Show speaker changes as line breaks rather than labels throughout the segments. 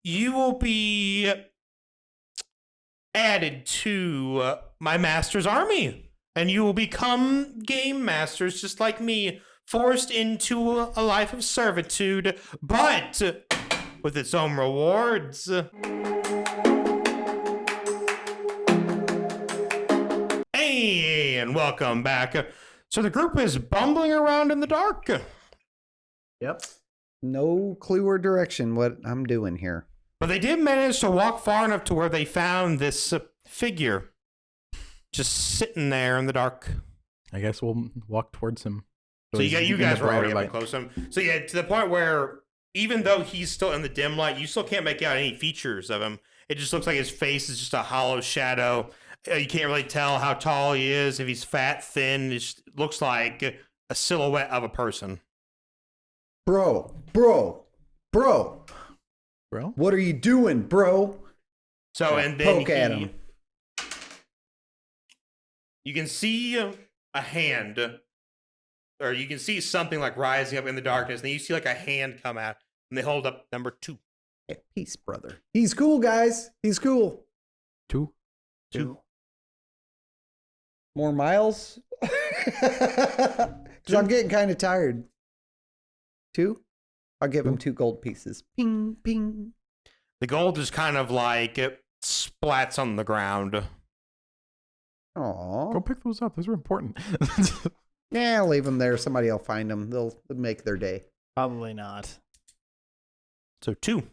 you will be added to my master's army, and you will become game masters just like me, forced into a life of servitude, but with its own rewards. Hey, and welcome back. So the group is bumbling around in the dark.
Yep.
No clue or direction what I'm doing here.
But they did manage to walk far enough to where they found this figure just sitting there in the dark.
I guess we'll walk towards him.
So you guys were already up close to him. So yeah, to the point where even though he's still in the dim light, you still can't make out any features of him. It just looks like his face is just a hollow shadow. You can't really tell how tall he is, if he's fat, thin. It just looks like a silhouette of a person.
Bro.
Bro?
What are you doing, bro?
So, and then
Poke at him.
You can see a hand, or you can see something like rising up in the darkness, and then you see like a hand come out, and they hold up number 2.
Hey, peace, brother. He's cool, guys. He's cool.
2?
2.
More miles? Because I'm getting kind of tired. 2? I'll give him 2 gold pieces. Ping, ping.
The gold just kind of like splats on the ground.
Aw.
Go pick those up. Those are important.
Yeah, I'll leave them there. Somebody will find them. They'll make their day.
Probably not.
So 2.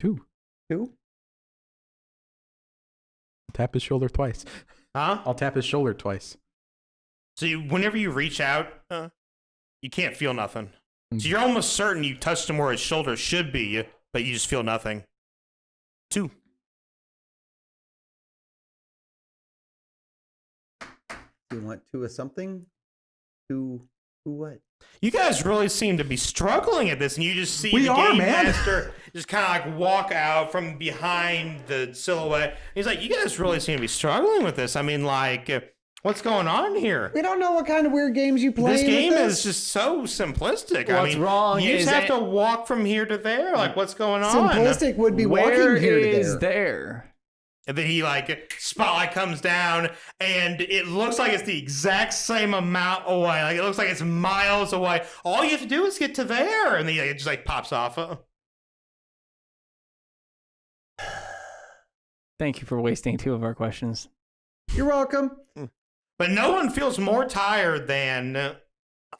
2.
2?
Tap his shoulder twice.
Huh?
I'll tap his shoulder twice.
So whenever you reach out, you can't feel nothing. So you're almost certain you touched him where his shoulder should be, but you just feel nothing. 2.
You want 2 of something? 2 what?
You guys really seem to be struggling at this, and you just see
We
the
are,
game
man.
master just kind of like walk out from behind the silhouette. He's like, you guys really seem to be struggling with this. I mean, like, what's going on here?
We don't know what kind of weird games you play.
This game is just so simplistic.
What's wrong
You
is
just have
it-
to walk from here to there. Like, what's going on?
Simplistic would be
Where
walking here to
is
there.
there?
And then he like spotlight comes down, and it looks like it's the exact same amount away. Like it looks like it's miles away. All you have to do is get to there, and then it just like pops off.
Thank you for wasting 2 of our questions.
You're welcome.
But no one feels more tired than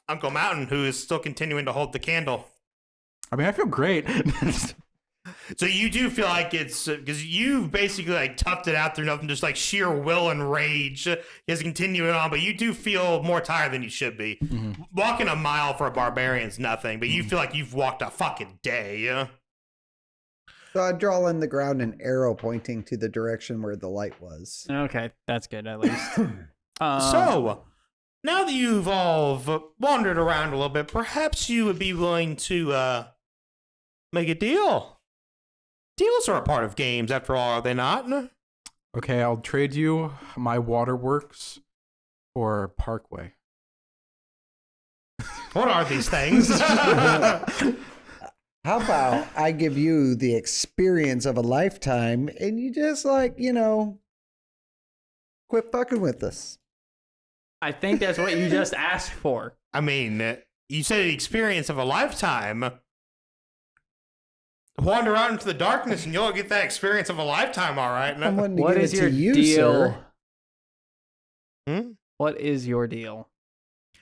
Uncle Mountain, who is still continuing to hold the candle.
I mean, I feel great.
So you do feel like it's because you've basically like toughed it out through nothing, just like sheer will and rage is continuing on. But you do feel more tired than you should be.
Mm-hmm.
Walking a mile for a barbarian's nothing, but you feel like you've walked a fucking day.
So I draw in the ground an arrow pointing to the direction where the light was.
Okay, that's good at least.
So now that you've all wandered around a little bit, perhaps you would be willing to make a deal. Deals are a part of games, after all, are they not?
Okay, I'll trade you my waterworks for Parkway.
What are these things?
How about I give you the experience of a lifetime and you just like, quit fucking with us.
I think that's what you just asked for.
I mean, you said the experience of a lifetime. Wander out into the darkness and you'll get that experience of a lifetime, all right?
I'm wanting to
What
give
is
it
your
to you,
deal?
sir.
What is your deal?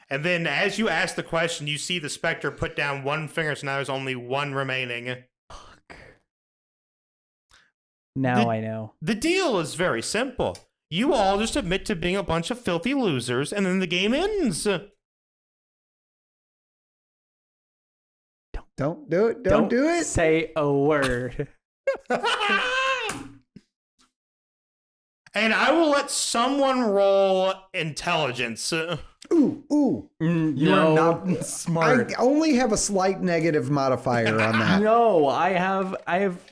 And then as you ask the question, you see the specter put down one finger, so now there's only one remaining.
Now I know.
The deal is very simple. You all just admit to being a bunch of filthy losers, and then the game ends.
Don't do it. Don't do it.
Say a word.
And I will let someone roll intelligence.
Ooh.
You are not smart.
I only have a slight negative modifier on that.
No, I have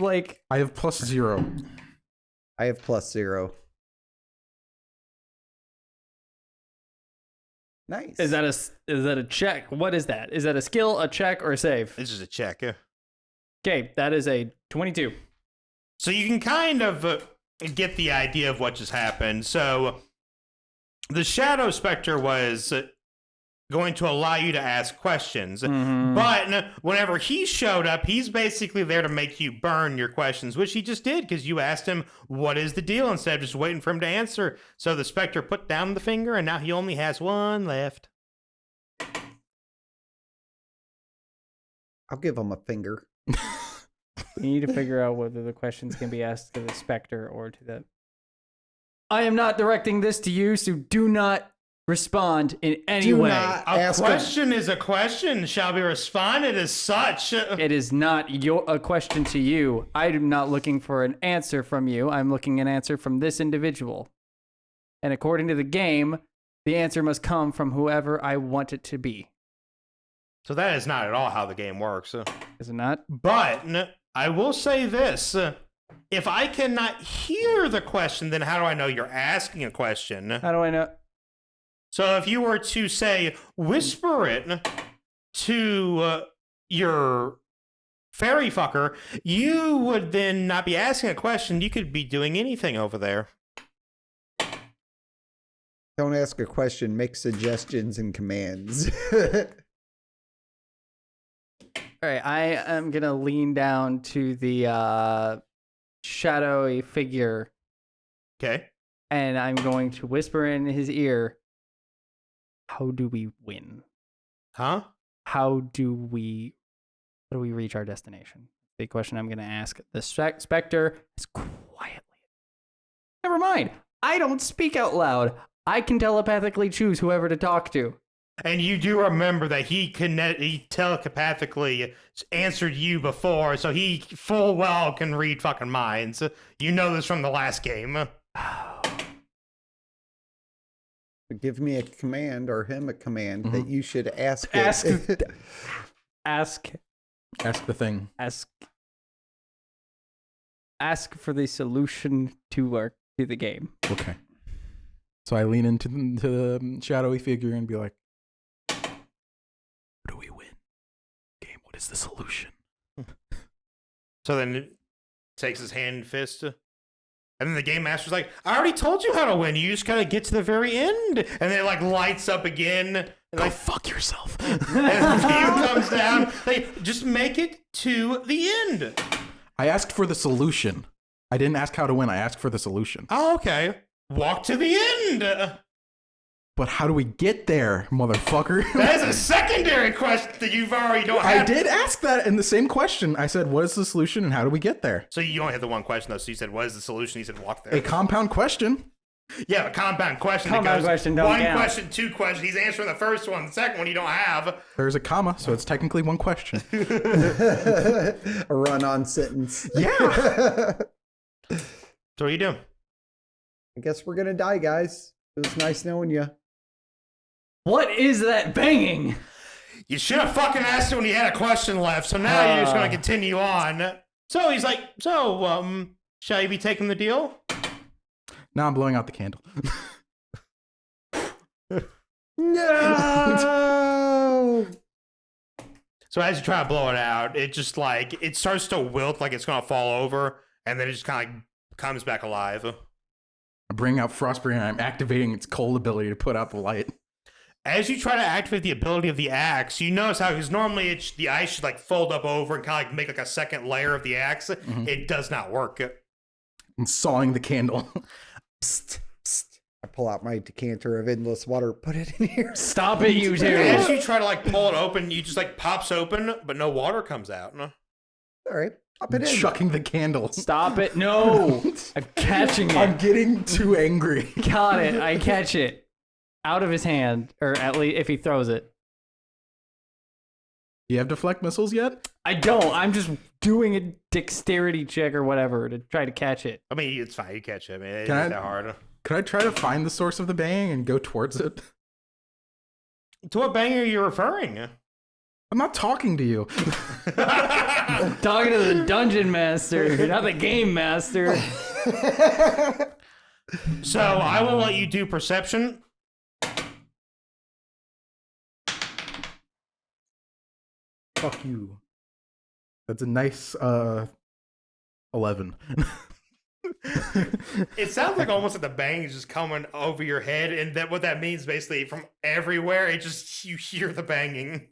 like
I have +0.
I have +0. Nice.
is that a check? What is that? Is that a skill, a check, or a save?
This is a check.
Okay, that is a 22.
So you can kind of get the idea of what just happened. So the Shadow Spectre was going to allow you to ask questions. But whenever he showed up, he's basically there to make you burn your questions, which he just did because you asked him, what is the deal, instead of just waiting for him to answer. So the Spectre put down the finger, and now he only has one left.
I'll give him a finger.
We need to figure out whether the questions can be asked to the Spectre or to the... I am not directing this to you, so do not respond in any way.
A question is a question, shall be responded as such.
It is not a question to you. I'm not looking for an answer from you. I'm looking an answer from this individual. And according to the game, the answer must come from whoever I want it to be.
So that is not at all how the game works.
Is it not?
But I will say this. If I cannot hear the question, then how do I know you're asking a question?
How do I know?
So if you were to say, whisper it to your fairy fucker, you would then not be asking a question. You could be doing anything over there.
Don't ask a question. Make suggestions and commands.
All right, I am going to lean down to the shadowy figure.
Okay.
And I'm going to whisper in his ear, how do we win?
Huh?
How do we reach our destination? The question I'm going to ask the Spectre as quietly. Never mind. I don't speak out loud. I can telepathically choose whoever to talk to.
And you do remember that he telepathically answered you before, so he full well can read fucking minds. You know this from the last game.
Give me a command or him a command that you should ask it.
Ask
the thing.
Ask for the solution to the game.
Okay. So I lean into the shadowy figure and be like, how do we win? Game, what is the solution?
So then it takes his hand and fist. And then the game master's like, I already told you how to win. You just gotta get to the very end. And then it like lights up again. And
Go fuck yourself.
And the view comes down. Like, just make it to the end.
I asked for the solution. I didn't ask how to win. I asked for the solution.
Oh, okay. Walk to the end.
But how do we get there, motherfucker?
That is a secondary question that you've already don't have.
I did ask that in the same question. I said, what is the solution and how do we get there?
So you only had the one question, though. So you said, what is the solution? You said, walk there.
A compound question.
Yeah, a compound question.
Compound question, don't
one
count.
question, two questions. He's answering the first one. The second one you don't have.
There's a comma, so it's technically one question.
A run-on sentence.
Yeah.
So what are you doing?
I guess we're gonna die, guys. It was nice knowing you.
What is that banging?
You should have fucking asked it when you had a question left. So now you're just going to continue on. So he's like, shall you be taking the deal?
Now I'm blowing out the candle.
No.
So as you try to blow it out, it just like, it starts to wilt like it's going to fall over. And then it just kind of like comes back alive.
I bring out Frostberry and I'm activating its cold ability to put out the light.
As you try to activate the ability of the axe, you notice how, because normally the ice should like fold up over and kind of like make like a second layer of the axe. Mm-hmm. It does not work.
I'm sawing the candle.
Psst, psst. I pull out my decanter of endless water, put it in here.
Stop it, you two.
As you try to like pull it open, you just like pops open, but no water comes out.
All right, pop it in.
Chucking the candle.
Stop it. No. I'm catching it.
I'm getting too angry.
Got it. I catch it. Out of his hand, or at least if he throws it.
Do you have deflect missiles yet?
I don't. I'm just doing a dexterity check or whatever to try to catch it.
I mean, it's fine. You catch it. I mean, it's not that hard.
Could I try to find the source of the bang and go towards it?
To what bang are you referring?
I'm not talking to you.
Talking to the dungeon master, not the game master.
So I will let you do perception.
Fuck you. That's a nice 11.
It sounds like almost like the bang is just coming over your head, and that what that means basically from everywhere. It just you hear the banging.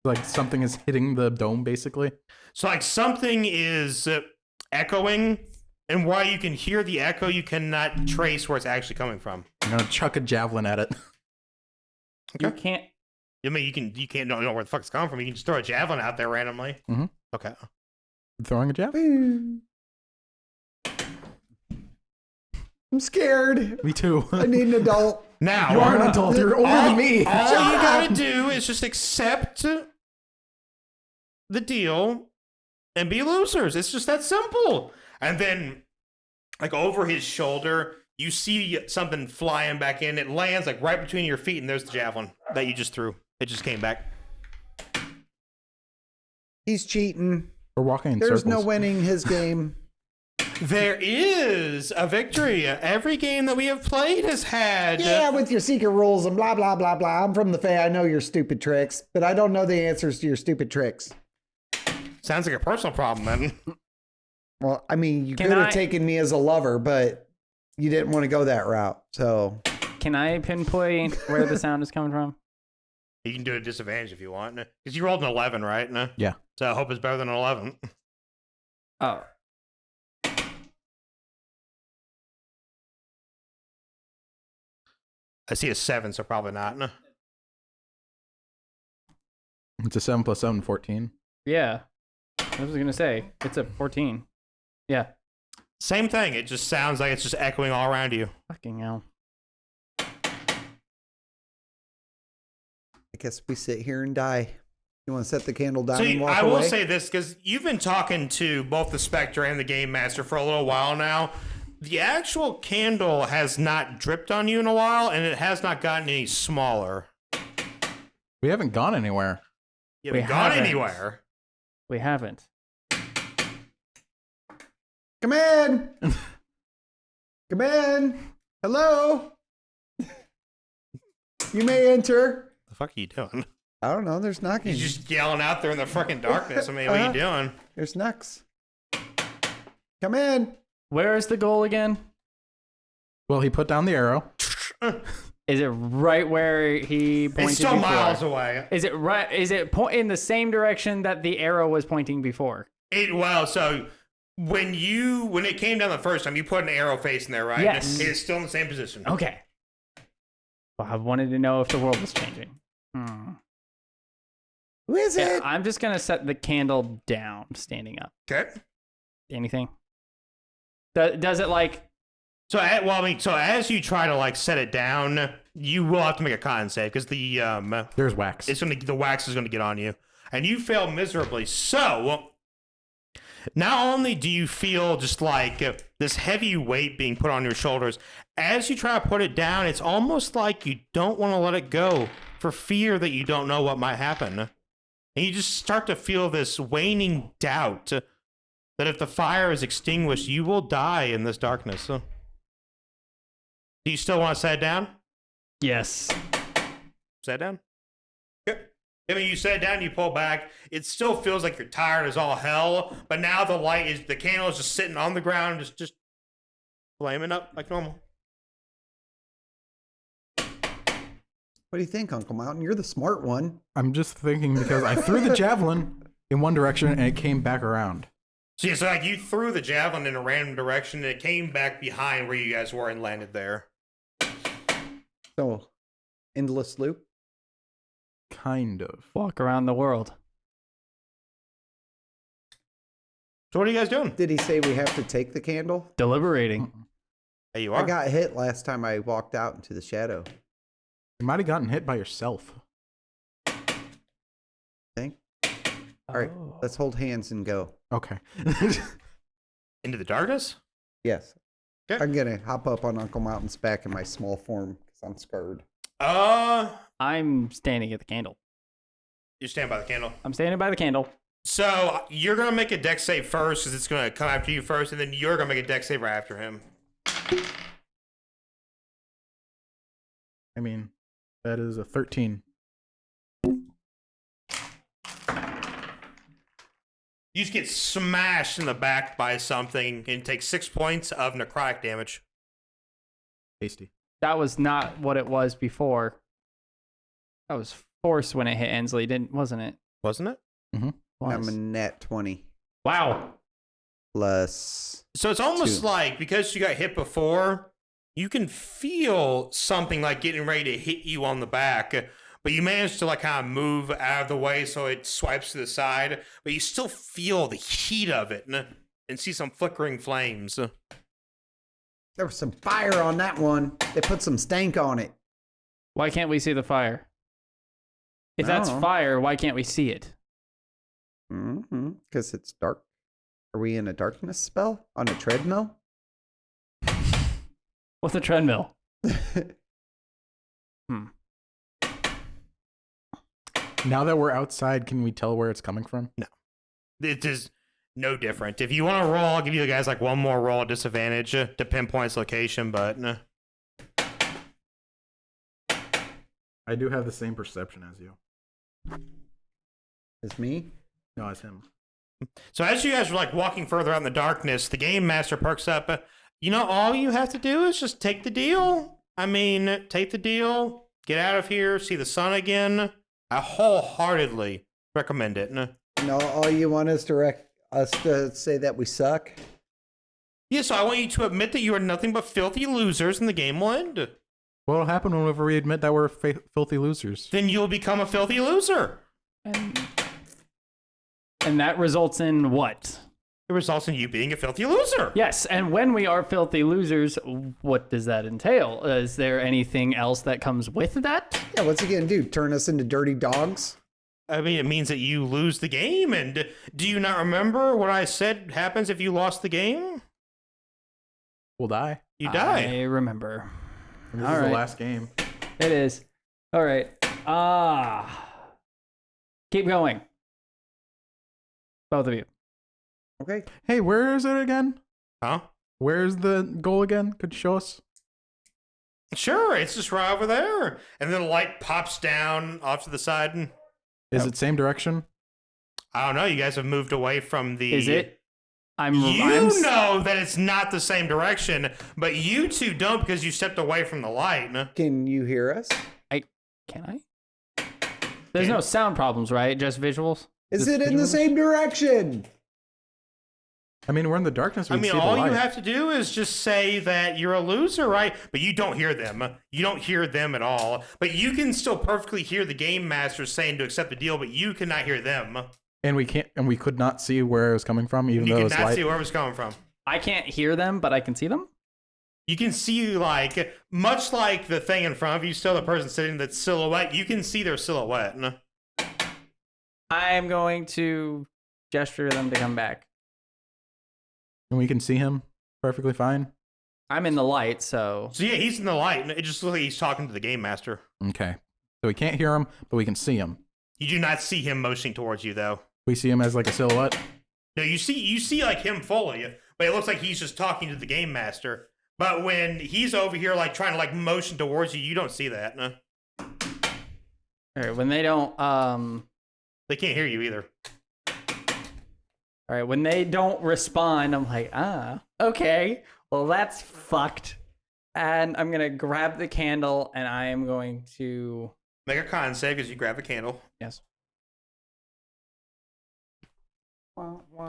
Like something is hitting the dome, basically.
So like something is echoing, and while you can hear the echo, you cannot trace where it's actually coming from.
I'm gonna chuck a javelin at it.
You can't.
I mean, you can't know where the fuck it's coming from. You can just throw a javelin out there randomly.
Mhm.
Okay.
Throwing a javelin.
I'm scared.
Me too.
I need an adult.
Now
You are an adult. You're older than me.
All you gotta do is just accept the deal and be losers. It's just that simple. And then, like over his shoulder, you see something flying back in. It lands like right between your feet, and there's the javelin that you just threw. It just came back.
He's cheating.
We're walking in
There's
circles.
no winning his game.
There is a victory. Every game that we have played has had.
Yeah, with your secret rules and blah, blah, blah, blah. I'm from the Fae. I know your stupid tricks, but I don't know the answers to your stupid tricks.
Sounds like a personal problem, then.
Well, I mean, you
Can
could have
I-
taken me as a lover, but you didn't want to go that route. So
Can I pinpoint where the sound is coming from?
You can do it at disadvantage if you want. Because you rolled an 11, right? No?
Yeah.
So I hope it's better than an 11.
Oh.
I see a 7, so probably not. No.
It's a 7 plus 7, 14.
Yeah. I was gonna say it's a 14. Yeah.
Same thing. It just sounds like it's just echoing all around you.
Fucking hell.
I guess we sit here and die. You want to set the candle down
So
and walk
I will
away?
say this, because you've been talking to both the Spectre and the Game Master for a little while now. The actual candle has not dripped on you in a while, and it has not gotten any smaller.
We haven't gone anywhere.
You
We
haven't gone
haven't.
anywhere.
We haven't.
Come in. Come in. Hello. You may enter.
The fuck are you doing?
I don't know. There's knocking.
You're just yelling out there in the fucking darkness. I mean, what are you doing?
There's knocks. Come in.
Where is the goal again?
Well, he put down the arrow.
Is it right where he pointed
It's still
before?
miles away.
Is it right? Is it in the same direction that the arrow was pointing before?
Well, so when it came down the first time, you put an arrow face in there, right?
Yes.
It's still in the same position.
Okay. Well, I wanted to know if the world was changing.
Who is
Yeah,
it?
I'm just gonna set the candle down, standing up.
Okay.
Anything? Does it like?
So, so as you try to like set it down, you will have to make a con save because
There's wax.
the wax is gonna get on you, and you fail miserably. So, not only do you feel just like this heavy weight being put on your shoulders, as you try to put it down, it's almost like you don't want to let it go for fear that you don't know what might happen, and you just start to feel this waning doubt that if the fire is extinguished, you will die in this darkness. Do you still want to set it down?
Yes.
Set it down? Yep. I mean, you set it down, you pull back. It still feels like you're tired as all hell, but now the candle is just sitting on the ground, just flaming up like normal.
What do you think, Uncle Mountain? You're the smart one.
I'm just thinking because I threw the javelin in one direction and it came back around.
So, yeah, so like you threw the javelin in a random direction, and it came back behind where you guys were and landed there.
So, endless loop.
Kind of.
Walk around the world.
So what are you guys doing?
Did he say we have to take the candle?
Deliberating.
There you are.
I got hit last time I walked out into the shadow.
You might have gotten hit by yourself.
Think. All right,
Oh.
let's hold hands and go.
Okay.
Into the darkness?
Yes.
Okay.
I'm gonna hop up on Uncle Mountain's back in my small form because I'm scared.
I'm standing at the candle.
You stand by the candle.
I'm standing by the candle.
So you're gonna make a dex save first, because it's gonna come after you first, and then you're gonna make a dex save right after him.
I mean, that is a 13.
You just get smashed in the back by something and take 6 points of necrotic damage.
Tasty.
That was not what it was before. That was force when it hit Ensley, wasn't it?
Wasn't it?
Mm-hmm.
I'm a net 20
Wow.
plus.
So it's almost
2.
like because you got hit before, you can feel something like getting ready to hit you on the back, but you manage to like kind of move out of the way so it swipes to the side, but you still feel the heat of it and see some flickering flames.
There was some fire on that one. They put some stank on it.
Why can't we see the fire? If
I
that's
don't know.
fire, why can't we see it?
Because it's dark. Are we in a darkness spell on a treadmill?
What's a treadmill?
Now that we're outside, can we tell where it's coming from?
No. It is no different. If you want to roll, I'll give you guys like one more roll at disadvantage to pinpoint its location, but
I do have the same perception as you.
It's me?
No, it's him.
So as you guys are like walking further out in the darkness, the game master perks up. You know, all you have to do is just take the deal. I mean, take the deal, get out of here, see the sun again. I wholeheartedly recommend it.
No, all you want is us to say that we suck?
Yeah, so I want you to admit that you are nothing but filthy losers and the game will end.
What'll happen whenever we admit that we're filthy losers?
Then you'll become a filthy loser.
And that results in what?
It results in you being a filthy loser.
Yes, and when we are filthy losers, what does that entail? Is there anything else that comes with that?
Yeah, what's he gonna do? Turn us into dirty dogs?
I mean, it means that you lose the game. And do you not remember what I said happens if you lost the game?
We'll die.
You die.
I remember.
And this
All
is
right.
the last game.
It is. All right. Keep going. Both of you.
Okay.
Hey, where is it again?
Huh?
Where's the goal again? Could you show us?
Sure, it's just right over there. And then the light pops down off to the side. And
Is it same direction?
I don't know. You guys have moved away from the.
Is it? I'm
know that it's not the same direction, but you two don't because you stepped away from the light.
Can you hear us?
Can I? There's no sound problems, right? Just visuals?
Is
Just
it in the
visuals?
same direction?
I mean, we're in the darkness. We
I
can
mean,
see the
all you
light.
have to do is just say that you're a loser, right? But you don't hear them. You don't hear them at all. But you can still perfectly hear the game master saying to accept the deal, but you cannot hear them.
And we can't, and we could not see where it was coming from, even
You
though it
can
was
not
light.
see where it was coming from.
I can't hear them, but I can see them?
You can see, like, much like the thing in front of you, still the person sitting in that silhouette, you can see their silhouette.
I'm going to gesture them to come back.
And we can see him perfectly fine.
I'm in the light, so
So yeah, he's in the light, and it just looks like he's talking to the game master.
Okay. So we can't hear him, but we can see him.
You do not see him motioning towards you, though.
We see him as like a silhouette.
No, you see like him fully, but it looks like he's just talking to the game master. But when he's over here, like trying to like motion towards you, you don't see that. No.
all right, when they don't
They can't hear you either.
all right, when they don't respond, I'm like, okay. Well, that's fucked. And I'm going to grab the candle and I am going to
Make a con save as you grab a candle.
yes.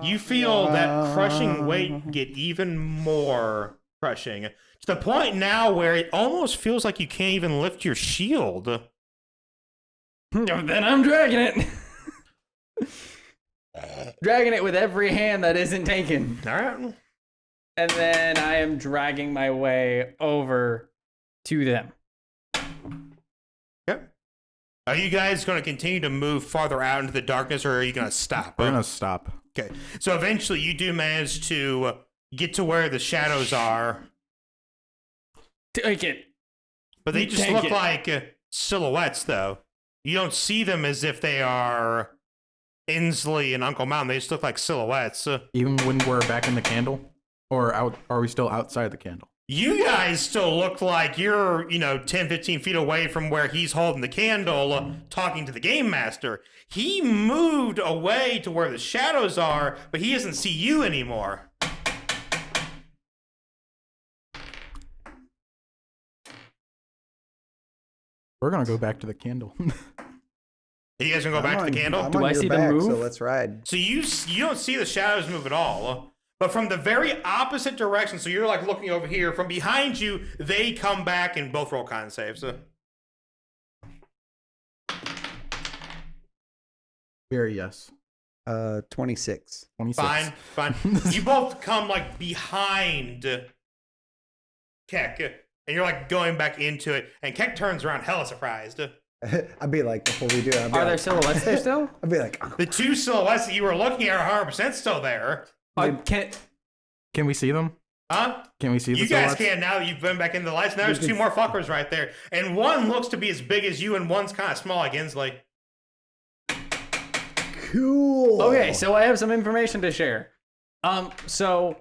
You feel that crushing weight get even more crushing to the point now where it almost feels like you can't even lift your shield.
Then I'm dragging it. Dragging it with every hand that isn't taken.
All right.
And then I am dragging my way over to them.
Yep. Are you guys going to continue to move farther out into the darkness, or are you going to stop?
We're gonna stop.
Okay. So eventually you do manage to get to where the shadows are,
Take it.
but they just
Take
look
it.
like silhouettes, though. You don't see them as if they are Inslee and Uncle Mountain. They just look like silhouettes.
Even when we're back in the candle, or out? Are we still outside the candle?
You guys still look like you're, 10, 15 feet away from where he's holding the candle, talking to the game master. He moved away to where the shadows are, but he doesn't see you anymore.
We're gonna go back to the candle.
You guys gonna go back to the candle?
Do I see them move? So let's ride.
So you don't see the shadows move at all, but from the very opposite direction. So you're like looking over here. From behind you, they come back and both roll con saves.
Very yes.
26.
26.
Fine. You both come like behind Keck, and you're like going back into it. And Keck turns around, hella surprised.
I'd be like, before we do it,
Are there silhouettes there still?
I'd be like,
The two silhouettes that you were looking at are 100% still there.
Can we see them?
Huh?
Can we see the
You guys
silhouettes?
can now that you've been back into the lights. Now there's two more fuckers right there. And one looks to be as big as you, and one's kind of small like Inslee.
cool.
Okay, so I have some information to share. So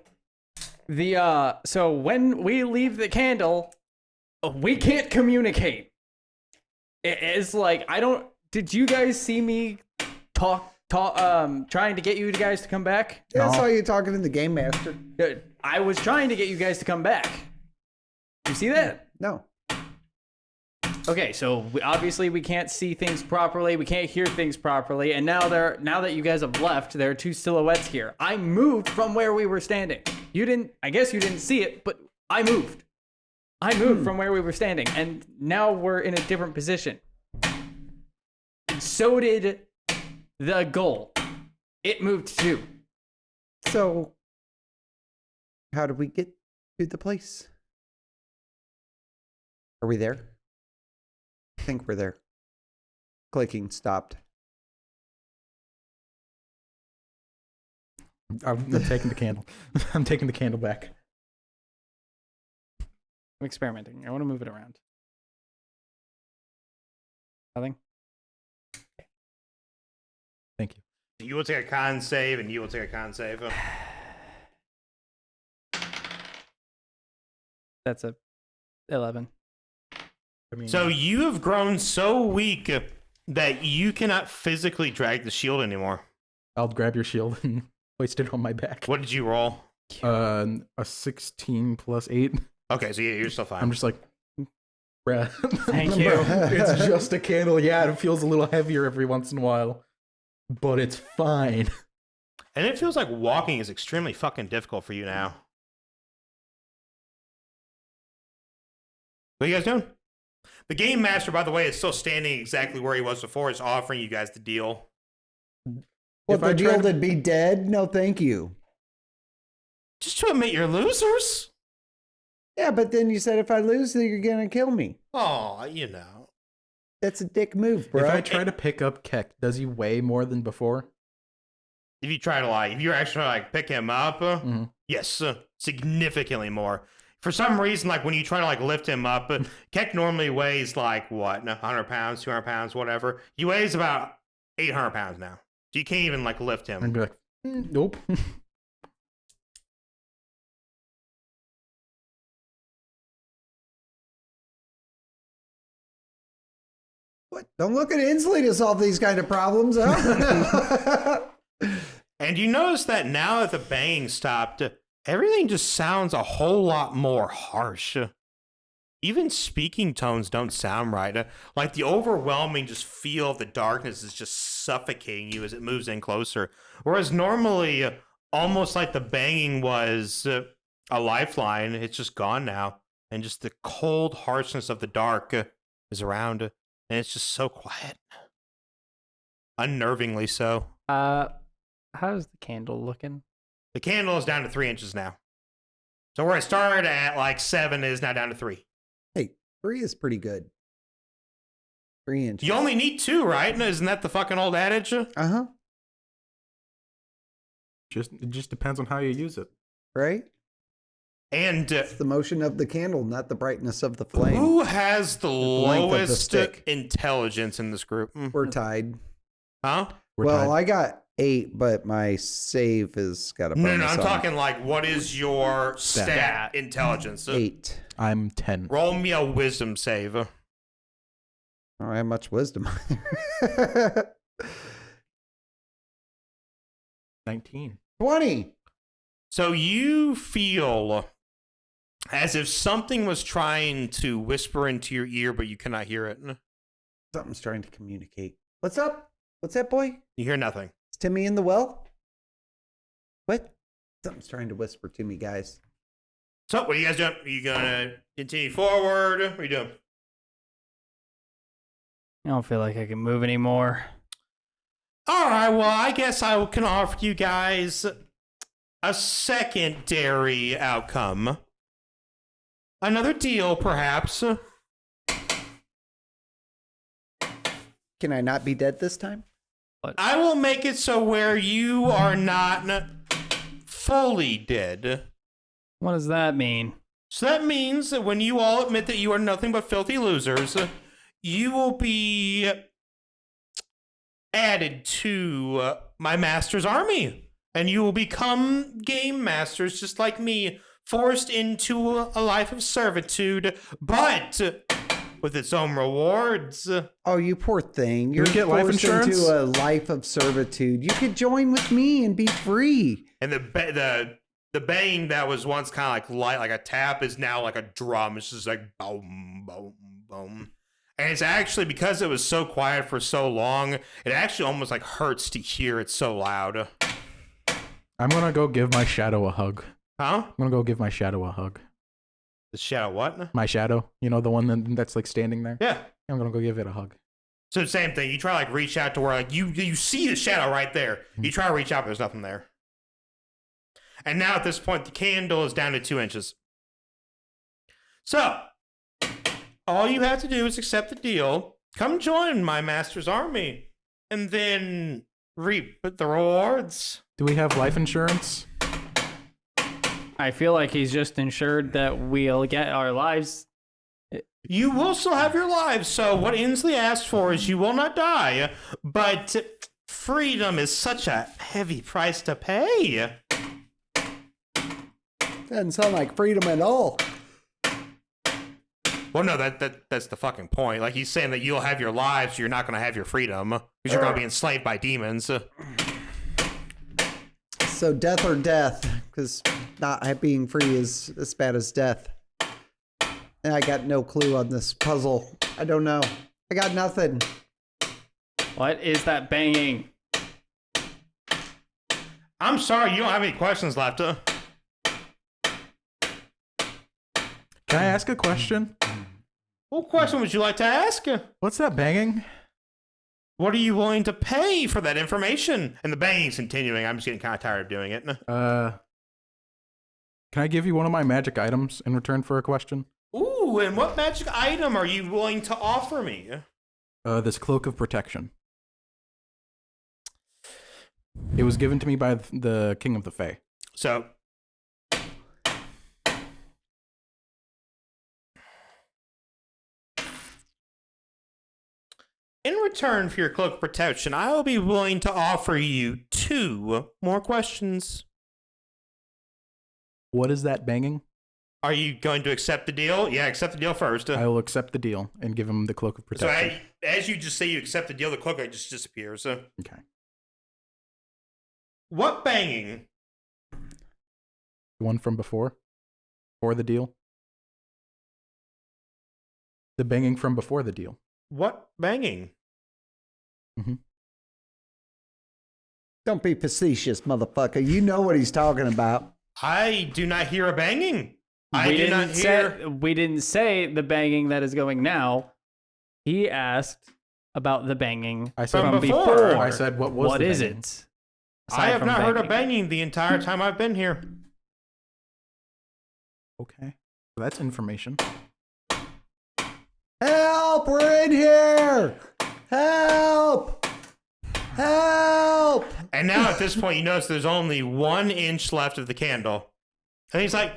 when we leave the candle, we can't communicate. It's like did you guys see me trying to get you guys to come back?
Yeah, I saw you talking to the game master.
I was trying to get you guys to come back. You see that?
No.
Okay, so obviously we can't see things properly, we can't hear things properly, and now that you guys have left, there are two silhouettes here. I moved from where we were standing. I guess you didn't see it, but I moved. I moved from where we were standing, and now we're in a different position. So did the goal. It moved too.
So, how did we get to the place? Are we there? I think we're there. Clicking stopped.
I'm taking the candle. I'm taking the candle back.
I'm experimenting. I want to move it around. Nothing?
Thank you.
You will take a con save, and you will take a con save.
That's a 11.
I mean,
So you have grown so weak that you cannot physically drag the shield anymore.
I'll grab your shield and hoist it on my back.
What did you roll?
A 16 plus 8.
Okay, so yeah, you're still fine.
I'm just like, bruh.
Thank you.
It's just a candle. Yeah, it feels a little heavier every once in a while, but it's fine.
And it feels like walking is extremely fucking difficult for you now. What are you guys doing? The game master, by the way, is still standing exactly where he was before. Is offering you guys the deal.
What, the deal to be dead? No, thank you.
Just to admit you're losers.
Yeah, but then you said if I lose, then you're going to kill me.
Oh, you know.
That's a dick move, bro.
If I try to pick up Keck, does he weigh more than before?
If you try to if you actually pick him up, yes, significantly more. For some reason, when you try to lift him up, Keck normally weighs 100 pounds, 200 pounds, whatever. He weighs about 800 pounds now. So you can't even lift him.
I'd be like, nope.
What? Don't look at Inslee to solve these kind of problems, huh?
And you notice that now that the banging stopped, everything just sounds a whole lot more harsh. Even speaking tones don't sound right. Like the overwhelming just feel of the darkness is just suffocating you as it moves in closer. Whereas normally, almost like the banging was a lifeline, it's just gone now. And just the cold harshness of the dark is around. And it's just so quiet. Unnervingly so.
How's the candle looking?
The candle is down to 3 inches now. So where it started at 7 is now down to 3.
Hey, 3 is pretty good. 3 inches.
You only need 2, right? Isn't that the fucking old adage?
Uh-huh.
It just depends on how you use it.
Right?
And
It's the motion of the candle, not the brightness of the flame.
who has the
length of the
lowest
stick.
intelligence in this group?
We're tied.
Huh?
We're
well,
tied.
I got 8, but my save has got a bonus.
No, I'm
on
talking like, what is your stat intelligence?
8.
I'm 10.
Roll me a wisdom save.
I don't have much wisdom.
19.
20.
So you feel as if something was trying to whisper into your ear, but you cannot hear it.
Something's trying to communicate. What's up? What's that, boy?
You hear nothing.
Is Timmy in the well? What? Something's trying to whisper to me, guys.
So what are you guys doing? Are you gonna continue forward? What are you doing?
I don't feel like I can move anymore.
All right, well, I guess I can offer you guys a secondary outcome. Another deal, perhaps.
Can I not be dead this time?
I will make it so where you are not fully dead.
What does that mean?
So that means that when you all admit that you are nothing but filthy losers, you will be added to my master's army. And you will become game masters just like me, forced into a life of servitude, but with its own rewards.
Oh, you poor thing. You're
get life
forced
insurance?
into a life of servitude. You could join with me and be free.
And the bang that was once kind of like light, like a tap, is now like a drum. It's just like boom, boom, boom. And it's actually, because it was so quiet for so long, it actually almost like hurts to hear it so loud.
I'm gonna go give my shadow a hug.
Huh?
I'm gonna go give my shadow a hug.
The shadow what?
My shadow, you know, the one that's like standing there.
Yeah.
I'm gonna go give it a hug.
So same thing. You try to like reach out to where like you see the shadow right there. You try to reach out, but there's nothing there. And now at this point, the candle is down to 2 inches. So all you have to do is accept the deal. Come join my master's army, and then reap the rewards.
Do we have life insurance?
I feel like he's just ensured that we'll get our lives.
You will still have your lives, so what Inslee asked for is you will not die, but freedom is such a heavy price to pay.
Doesn't sound like freedom at all.
Well, no, that's the fucking point. Like, he's saying that you'll have your lives, you're not going to have your freedom, because you're going to be enslaved by demons.
So death or death, because not being free is as bad as death. And I got no clue on this puzzle. I don't know. I got nothing.
What is that banging?
I'm sorry, you don't have any questions left.
Can I ask a question?
What question would you like to ask?
What's that banging?
What are you willing to pay for that information? And the banging's continuing. I'm just getting kind of tired of doing it.
Can I give you one of my magic items in return for a question?
Ooh, and what magic item are you willing to offer me?
This cloak of protection. It was given to me by the King of the Fae.
So, in return for your cloak of protection, I will be willing to offer you 2 more questions.
What is that banging?
Are you going to accept the deal? Yeah, accept the deal first.
I will accept the deal and give him the cloak of
So
protection.
as you just say you accept the deal, the cloak just disappears.
Okay.
What banging?
The one from before? Before the deal? The banging from before the deal.
What banging?
Don't be facetious, motherfucker. You know what he's talking about.
I do not hear a banging.
We didn't say the banging that is going now. He asked about the banging
I said
From
from
before.
before.
I said, what was
What
the
is
banging?
it?
I
Aside
have
from
not heard a banging the entire time I've been here.
Okay. So that's information.
Help! We're in here! Help! Help!
And now at this point, you notice there's only 1 inch left of the candle. And he's like,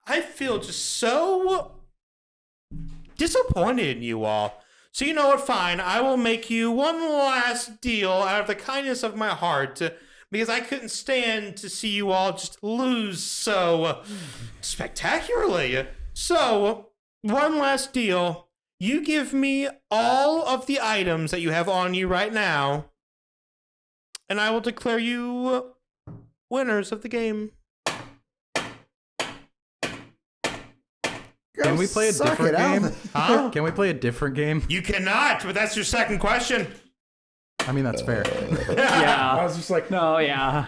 I feel just so disappointed in you all. So you know what? Fine. I will make you one last deal out of the kindness of my heart, because I couldn't stand to see you all just lose so spectacularly. So, one last deal. You give me all of the items that you have on you right now, and I will declare you winners of the game.
Can we play a different game?
Huh?
Can we play a different game?
You cannot, but that's your second question.
I mean, that's fair. I
Yeah.
was just like,
No, yeah.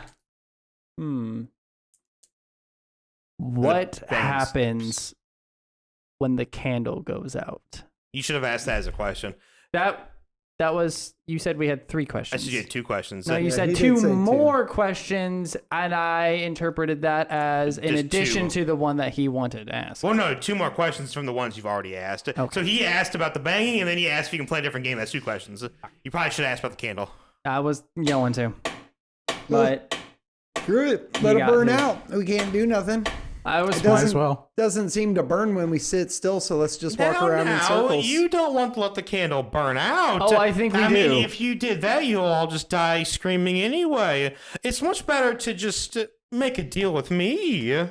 What happens when the candle goes out?
You should have asked that as a question.
That was, you said we had 3
I
questions.
should get 2 questions.
No, you
Yeah,
said
he did
2
say 2.
more questions, and I interpreted that as in
Just
addition
2.
to the one that he wanted to ask.
Well, no, 2 more questions from the ones you've already asked.
Okay.
So he asked about the banging, and then he asked if you can play a different game. That's 2 questions. You probably should have asked about the candle.
I was going to, but
Screw it.
You
Let it
got
burn
me.
out. We can't do nothing.
I was
It
might
doesn't-
as well.
Doesn't seem to burn when we sit still, so let's just walk around in
now,
circles.
you don't want to let the candle burn out.
Oh, I think we
I
do.
mean, if you did that, you'll all just die screaming anyway. It's much better to just make a deal with me.
Go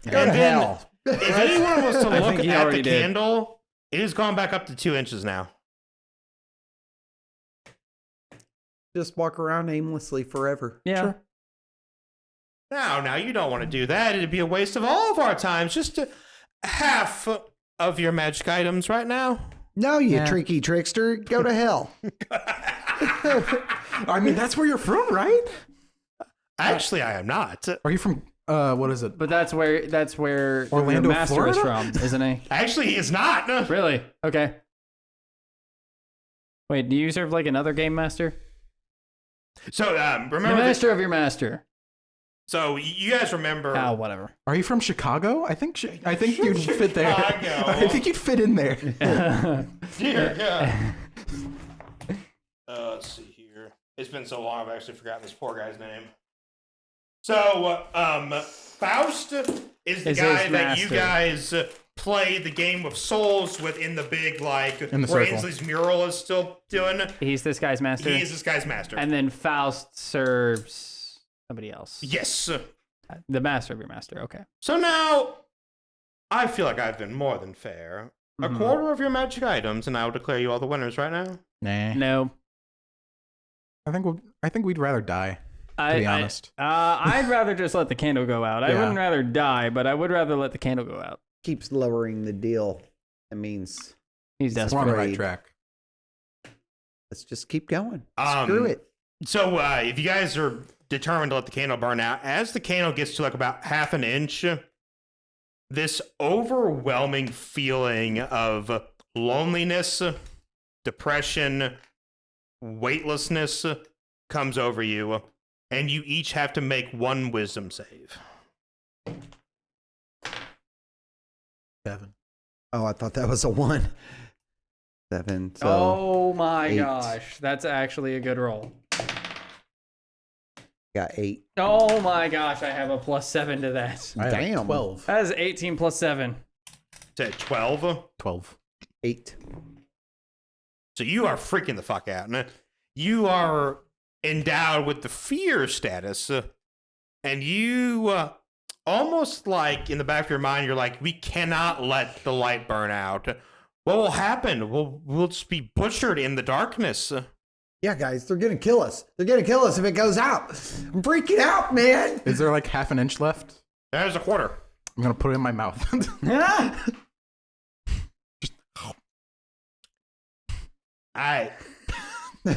And
to
then-
hell.
If anyone was to
I
look
think he
at the
already did.
candle, it has gone back up to 2 inches now.
Just walk around aimlessly forever.
yeah.
Sure.
Now, you don't want to do that. It'd be a waste of all of our time. Just half of your magic items right now.
No, you
Yeah.
tricky trickster. Go to hell.
I mean, that's where you're from, right?
Actually, I am not.
Are you from, what is it?
But that's where
Orlando,
the master is
Florida?
from, isn't he?
Actually, he is not.
Really? Okay. Wait, do you serve like another game master?
So,
The
remember...
master of your master.
So, you guys remember...
Oh, whatever.
Are you from Chicago? I think you'd fit there.
Chicago.
I think you'd fit in there.
Dear God. Let's see here. It's been so long, I've actually forgotten this poor guy's name. So, Faust is the
Is
guy
his
that you
master.
guys play the game of Souls with in the big, like,
In the
where
circle.
Ainsley's mural is still doing.
He's this guy's master.
He is this guy's master.
And then Faust serves somebody else.
Yes.
The master of your master. Okay.
So now, I feel like I've been more than fair.
Mhm.
A quarter of your magic items, and I will declare you all the winners right now.
Nah.
No.
I think we'd rather die, to be honest.
I'd rather just let the candle go out. I
Yeah.
wouldn't rather die, but I would rather let the candle go out.
Keeps lowering the deal. That means
He's
We're on
desperate.
the right
Right.
track.
let's just keep going.
Um,
Screw it.
So, if you guys are determined to let the candle burn out, as the candle gets to like about half an inch, this overwhelming feeling of loneliness, depression, weightlessness comes over you, and you each have to make 1 wisdom save.
7.
Oh, I thought that was a 1. 7. So
Oh my
8.
gosh. That's actually a good roll.
got 8.
Oh my gosh. I have a +7 to that.
I have
Damn.
12.
That is 18 + 7.
Is that 12?
12.
8.
So you are freaking the fuck out. And you are endowed with the fear status. And you almost like in the back of your mind, you're like, we cannot let the light burn out. What will happen? We'll just be butchered in the darkness.
Yeah, guys, they're gonna kill us. They're gonna kill us if it goes out. I'm freaking out, man.
Is there like half an inch left?
There's a quarter.
I'm gonna put it in my mouth.
Alright.
Did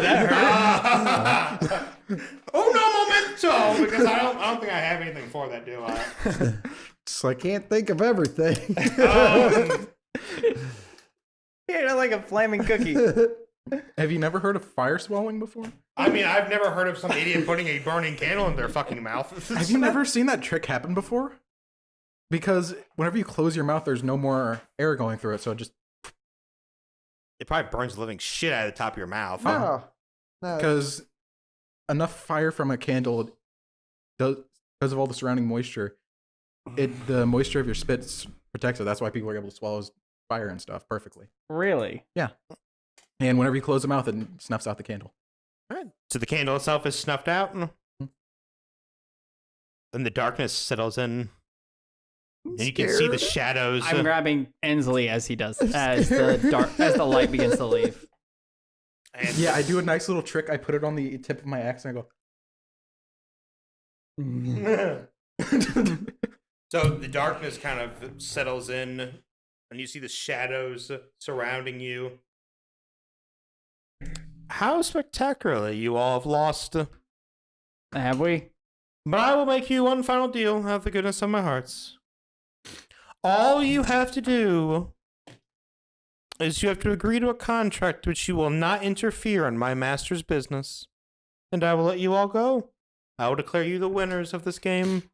that hurt?
Oh no, momento! Because I don't think I have anything for that, do I?
It's like,
Can't think of everything.
You're like a flaming cookie.
have you never heard of fire swallowing before?
I mean, I've never heard of some idiot putting a burning candle in their fucking mouth.
Have you never seen that trick happen before? Because whenever you close your mouth, there's no more air going through it, so it just
It probably burns the living shit out of the top of your mouth.
No. No.
because enough fire from a candle does because of all the surrounding moisture, the moisture of your spit protects it. That's why people are able to swallow his fire and stuff perfectly.
Really?
Yeah. And whenever you close the mouth, it snuffs out the candle.
All right. So the candle itself is snuffed out. Then the darkness settles in. And you can see the shadows.
I'm grabbing Ensley as he does, as the light begins to leave.
And
Yeah, I do a nice little trick. I put it on the tip of my axe and I go.
So the darkness kind of settles in, and you see the shadows surrounding you. How spectacularly you all have lost.
Have we?
But I will make you one final deal out of the goodness of my hearts. All you have to do is you have to agree to a contract which you will not interfere in my master's business. And I will let you all go. I will declare you the winners of this game.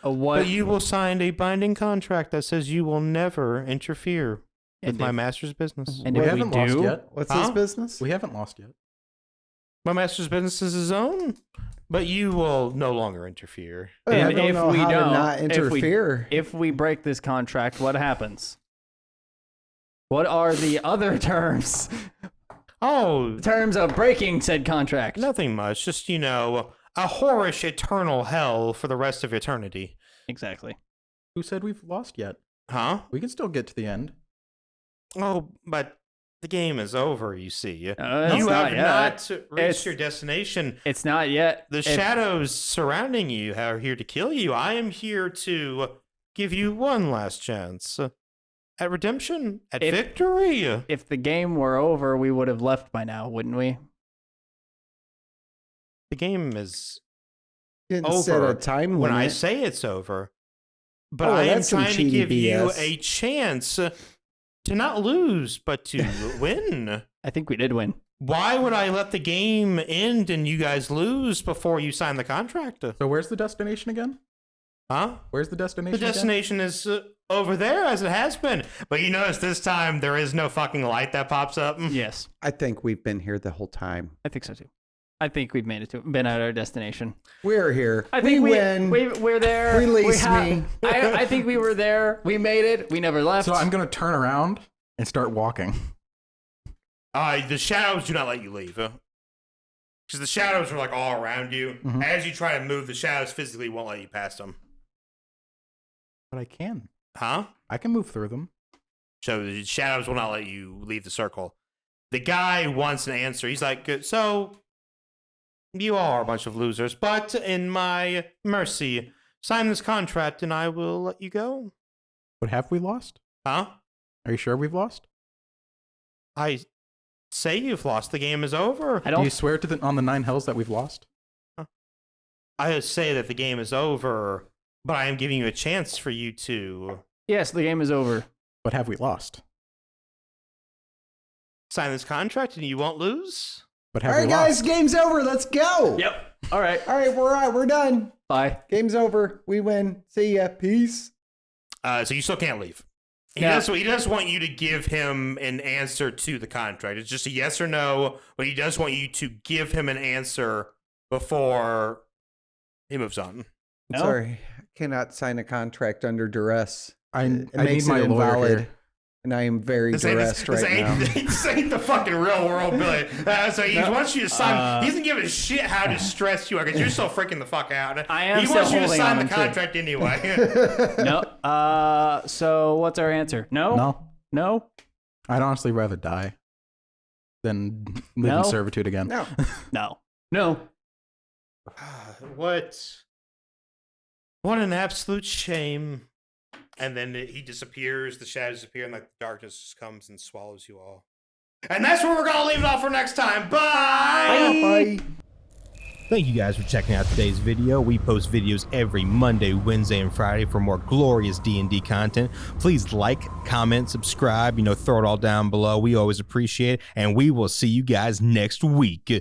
What?
But you will sign a binding contract that says you will never interfere with my master's business.
And
We
if we
haven't lost
do,
yet.
What's
Huh?
his business?
We haven't lost yet.
My master's business is his own, but you will no longer interfere.
I
And
don't
if
know
we
how to
don't,
not interfere.
if we break this contract, what happens? What are the other terms?
Oh,
Terms of breaking said contract.
nothing much. Just, a whorish eternal hell for the rest of eternity.
Exactly.
Who said we've lost yet?
Huh?
We can still get to the end.
Oh, but the game is over, you see.
It's
You
not
have
yet.
not reached
It's-
your destination.
It's not yet.
The shadows surrounding you are here to kill you. I am here to give you one last chance. At redemption, at
If-
victory.
If the game were over, we would have left by now, wouldn't we?
The game is
Didn't set
over
a time limit.
when I say it's over. But
Oh,
I am
that's some
trying to
cheaty
give you
BS.
a chance to not lose, but to win.
I think we did win.
Why would I let the game end and you guys lose before you sign the contract?
So where's the destination again?
Huh?
Where's the destination?
The
again?
destination is over there, as it has been. But you notice this time there is no fucking light that pops up.
Yes,
I think we've been here the whole time.
I think so too. I think we've made it to been at our destination.
We're here.
I think
we win.
We're there.
Release me.
I think we were there. We made it. We never left.
So I'm gonna turn around and start walking.
The shadows do not let you leave. Because the shadows are like all around you.
Mhm.
As you try to move, the shadows physically won't let you past them.
But I can.
Huh?
I can move through them.
So the shadows will not let you leave the circle. The guy wants an answer. He's like, so you are a bunch of losers, but in my mercy, sign this contract and I will let you go.
But have we lost?
Huh?
Are you sure we've lost?
I say you've lost. The game is over.
I
Do
don't.
you swear on the 9 hells that we've lost?
I say that the game is over, but I am giving you a chance for you to
Yes, the game is over.
But have we lost?
sign this contract and you won't lose.
But
All
have
right,
we
guys,
lost?
game's over. Let's go.
Yep. All right.
All right, we're done.
Bye.
Game's over. We win. See ya. Peace.
So you still can't leave. He
Yeah.
does want you to give him an answer to the contract. It's just a yes or no, but he does want you to give him an answer before he moves on.
No?
Sorry, I cannot sign a contract under duress.
I
It
need
makes
my
it
lawyer
invalid,
here.
and I am very duressed
this
right now.
this ain't the fucking real world, Billy. So he wants you to sign. He doesn't give a shit how distressed you are because you're still freaking the fuck out.
I am
He
still
wants you to
holding
sign
on
the
to-
contract anyway.
No. So what's our answer? No.
No.
No.
I'd honestly rather die than live
No.
in servitude again.
No.
No. No.
What an absolute shame. And then he disappears, the shadows disappear, and like the darkness just comes and swallows you all. And that's where we're gonna leave it off for next time. Bye!
Bye.
Thank you guys for checking out today's video. We post videos every Monday, Wednesday, and Friday for more glorious D&D content. Please like, comment, subscribe, throw it all down below. We always appreciate it, and we will see you guys next week.